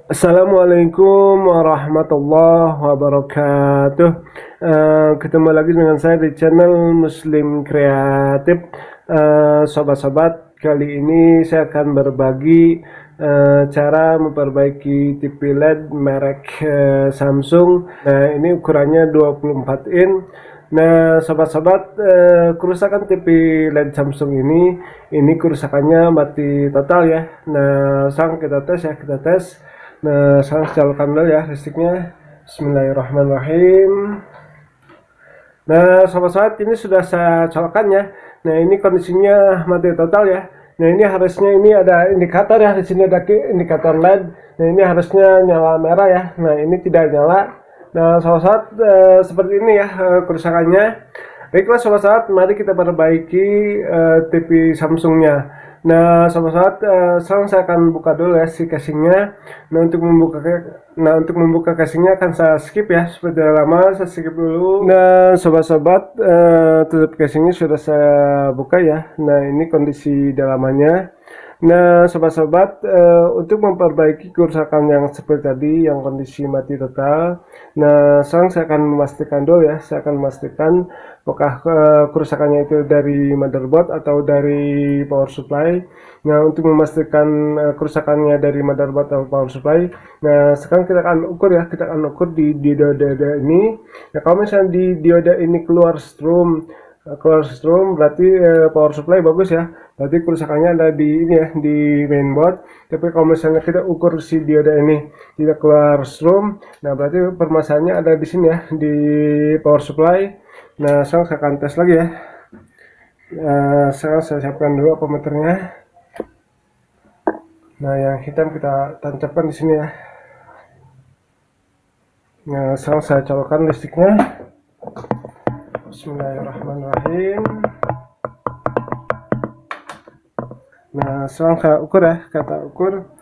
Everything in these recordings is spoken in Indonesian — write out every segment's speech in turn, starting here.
Assalamualaikum warahmatullahi wabarakatuh. Ketemu lagi dengan saya di channel Muslim Kreatif. Sobat-sobat, kali ini saya akan berbagi cara memperbaiki TV LED merek Samsung. Nah, ini ukurannya 24 in. Nah, sobat-sobat, kerusakan TV LED Samsung ini kerusakannya mati total ya. Nah, sekarang kita tes ya, kita tes. Nah, sekarang saya nyalakan dulu ya listriknya. Bismillahirrahmanirrahim. Nah, sobat-sobat, ini sudah saya colokkan ya. Nah, ini kondisinya mati total ya. Nah, ini harusnya ini ada indikator ya. Di sini ada indikator LED. Nah, ini harusnya nyala merah ya. Nah, ini tidak nyala. Nah, sobat-sobat, seperti ini ya kerusakannya. Baiklah sobat-sobat, mari kita perbaiki TV Samsungnya. Nah, sobat-sobat, sekarang saya akan buka dulu ya si casingnya. Nah, untuk membuka casingnya akan saya skip ya, seperti lama saya skip dulu. Nah, sobat-sobat, tutup casingnya sudah saya buka ya. Nah, ini kondisi dalamannya. Nah, sobat-sobat, untuk memperbaiki kerusakan yang seperti tadi, yang kondisi mati total. Nah, sekarang saya akan memastikan dulu ya. Saya akan memastikan apakah kerusakannya itu dari motherboard atau dari power supply. Nah, untuk memastikan kerusakannya dari motherboard atau power supply, nah sekarang kita akan ukur ya, kita akan ukur di dioda ini. Nah, kalau misalnya di dioda ini keluar strom berarti power supply bagus ya, berarti kerusakannya ada di ini ya, di mainboard. Tapi kalau misalnya kita ukur si dioda ini tidak keluar strom, nah berarti permasalahannya ada di sini ya, di power supply. Nah, sekarang saya akan tes lagi ya. Sekarang saya siapkan dulu ampermeternya. Nah, yang hitam kita tancapkan di sini ya. Nah, sekarang saya colokkan listriknya. Bismillahirrahmanirrahim. Nah, sekarang saya ukur ya, kata ukur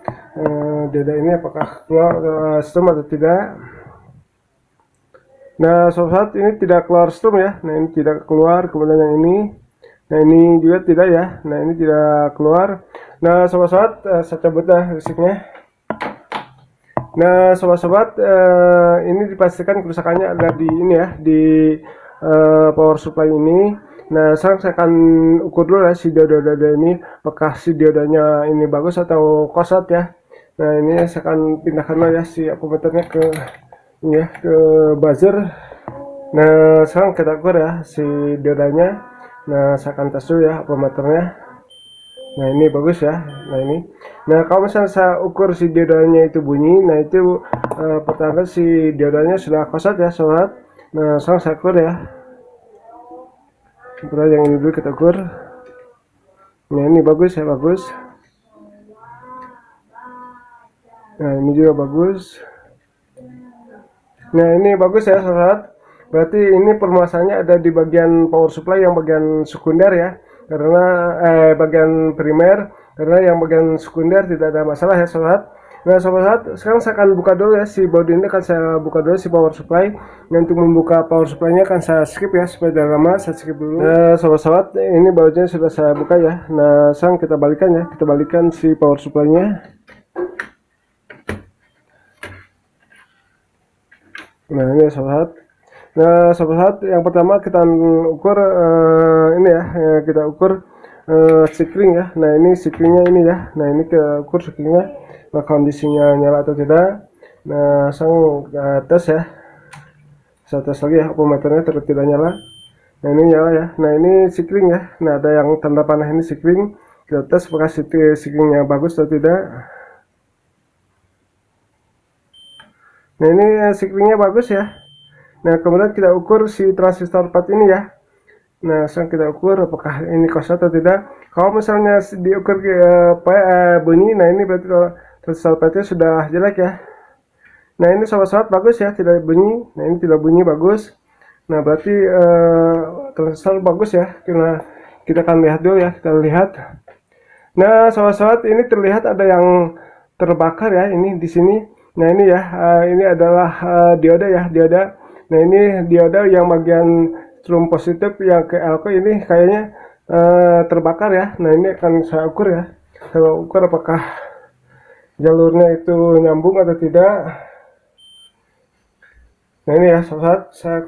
dioda ini apakah keluar strom atau tidak. Nah, sobat, ini tidak keluar strom ya. Nah, ini tidak keluar. Kemudian yang ini, nah ini juga tidak ya. Nah, ini tidak keluar. Nah, sobat-sobat, saya cabut ya listriknya. Nah, sobat-sobat, ini dipastikan kerusakannya ada di ini ya, di power supply ini. Nah, sekarang saya akan ukur dulu ya si dioda ini, apakah si diodanya ini bagus atau kosat ya. Nah, ini saya akan pindahkan ya si ampermeternya ke ini ya, ke buzzer. Nah, sekarang kita ukur ya si diodanya. Nah, saya akan tes dulu ya ampermeternya. Nah, ini bagus ya. Nah, ini. Nah, kalau misalnya saya ukur si diodanya itu bunyi, nah itu pertanda si diodanya sudah kosat ya, sobat. Nah, sekarang saya ukur ya. Kemudian yang ini dulu kita ukur. Nah, ini bagus ya, bagus. Nah, ini juga bagus. Nah, ini bagus ya, sobat. Berarti ini permasalahannya ada di bagian power supply yang bagian sekunder ya. Karena bagian primer, karena yang bagian sekunder tidak ada masalah ya, sobat. Nah, sobat, sekarang saya akan buka dulu ya si bodi ini, akan saya buka dulu si power supply. Dan untuk membuka power supply-nya akan saya skip ya, supaya lama saya skip dulu. Nah, sobat, ini bautnya sudah saya buka ya. Nah, sekarang kita balikan ya, kita balikan si power supply-nya. Nah, ini sobat. Nah, sobat, yang pertama kita ukur ini ya, kita ukur sikring ya. Nah, ini sikringnya ini ya. Nah, ini kita ukur sikringnya. Nah, kondisinya nyala atau tidak. Nah, sang tes ya. Saya tes lagi ya, ampermeternya tidak nyala. Nah, ini nyala ya. Nah, ini sikring ya. Nah, ada yang tanda panah ini sikring. Kita tes apakah sikringnya bagus atau tidak. Nah, ini sikringnya bagus ya. Nah, kemudian kita ukur si transistor 4 ini ya. Nah, sekarang kita ukur apakah ini kosong atau tidak. Kalau misalnya diukur bunyi, nah ini berarti transistor 4-nya sudah jelek ya. Nah, ini sobat-sobat bagus ya, tidak bunyi. Nah, ini tidak bunyi, bagus. Nah, berarti transistor bagus ya. Kita akan lihat dulu ya, kita lihat. Nah, sobat-sobat, ini terlihat ada yang terbakar ya, ini di sini. Nah, ini ya, ini adalah dioda ya, dioda. Nah, ini dioda yang bagian strom positif yang ke Elko ini kayaknya terbakar ya. Nah, ini akan saya ukur ya. Saya ukur apakah jalurnya itu nyambung atau tidak. Nah ini ya sobat, saya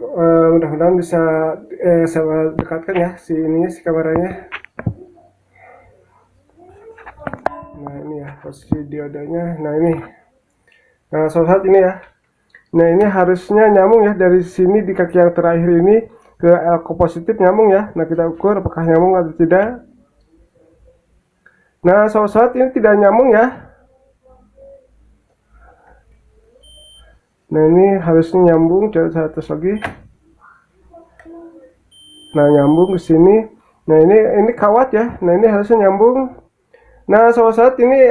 mudah-mudahan bisa saya dekatkan ya si kameranya. Nah ini ya posisi diodanya. Nah ini, nah sobat ini ya. Nah ini harusnya nyambung ya, dari sini di kaki yang terakhir ini ke elko positif nyambung ya. Nah kita ukur apakah nyambung atau tidak. Nah sobat ini tidak nyambung ya. Nah ini harusnya nyambung, coba saya tes lagi. Nah nyambung ke sini. Nah ini kawat ya. Nah ini harusnya nyambung. Nah sobat ini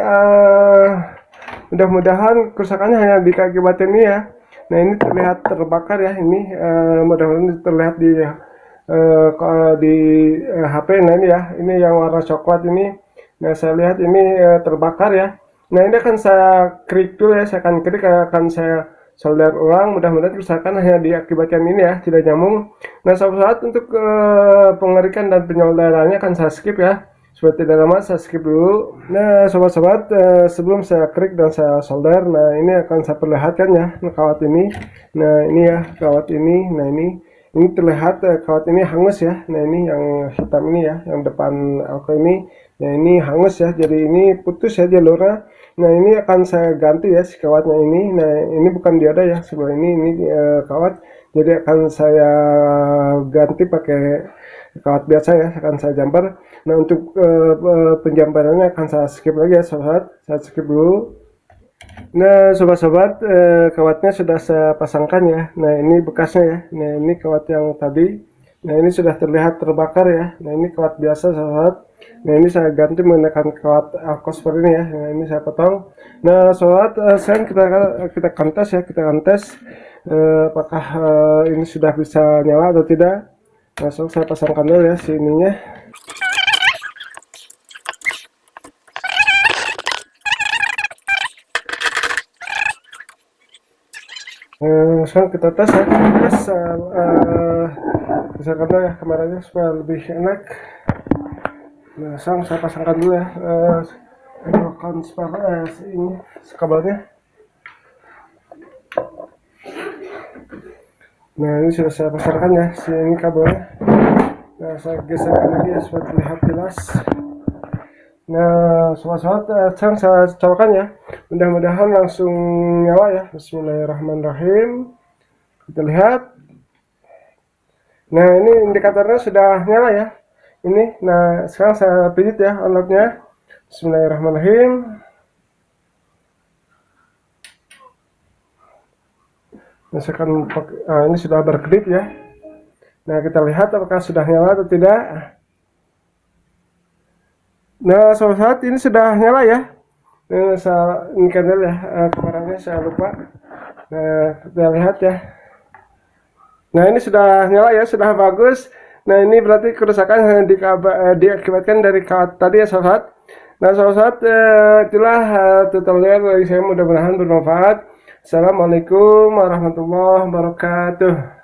mudah-mudahan kerusakannya hanya di kaki baterai ini ya. Nah ini terlihat terbakar ya, ini mudah-mudahan terlihat di HP. Nah ini ya, ini yang warna coklat ini. Nah saya lihat ini terbakar ya. Nah ini akan saya klik dulu ya, saya akan klik, akan saya solder ulang. Mudah-mudahan kerusakan hanya diakibatkan ini ya, tidak nyambung. Nah saat untuk pengerikan dan penyolderannya akan saya skip ya. Supaya tidak lama, saya skip dulu. Nah sobat-sobat, sebelum saya klik dan saya solder, nah ini akan saya perlihatkan ya kawat ini. Nah ini ya kawat ini. Nah ini terlihat kawat ini hangus ya. Nah ini yang hitam ini ya, yang depan elko ini. Nah ini hangus ya, jadi ini putus ya jalurnya. Nah ini akan saya ganti ya si kawatnya ini. Nah ini bukan dioda ya, sebelah ini kawat. Jadi akan saya ganti pakai kawat biasa ya, akan saya jumper. Nah untuk penjamperannya akan saya skip lagi ya sobat, saya skip dulu. Nah sobat-sobat, kawatnya sudah saya pasangkan ya. Nah ini bekasnya ya. Nah ini kawat yang tadi. Nah ini sudah terlihat terbakar ya. Nah ini kawat biasa sobat. Nah ini saya ganti menggunakan kawat elko seperti ini ya. Nah ini saya potong. Nah sobat, sekarang kita akan tes ya, kita akan tes apakah ini sudah bisa nyala atau tidak. Langsung saya pasangkan dulu ya sininya. Sekarang kita tes ya, pasangkan dulu ya kameranya supaya lebih enak. Nah sekarang saya pasangkan dulu ya ini kabelnya. Nah ini sudah saya pasangkan ya sini kabelnya. Nah saya geserkan lagi ya supaya terlihat jelas. Nah sobat-sobat, sekarang saya colokkan ya, mudah-mudahan langsung nyala ya. Bismillahirrahmanirrahim. Kita lihat. Nah ini indikatornya sudah nyala ya ini. Nah sekarang saya pijit ya unlocknya. Bismillahirrahmanirrahim. Nah, ini sudah berkedip ya. Nah kita lihat apakah sudah nyala atau tidak. Nah sobat ini sudah nyala ya. Nah, ini kan ya kameranya saya lupa. Nah kita lihat ya. Nah ini sudah nyala ya, sudah bagus. Nah ini berarti kerusakan hanya diakibatkan dari kawat tadi ya sobat. Nah sobat, itulah tutorial dari saya, mudah-mudahan bermanfaat. Assalamualaikum warahmatullahi wabarakatuh.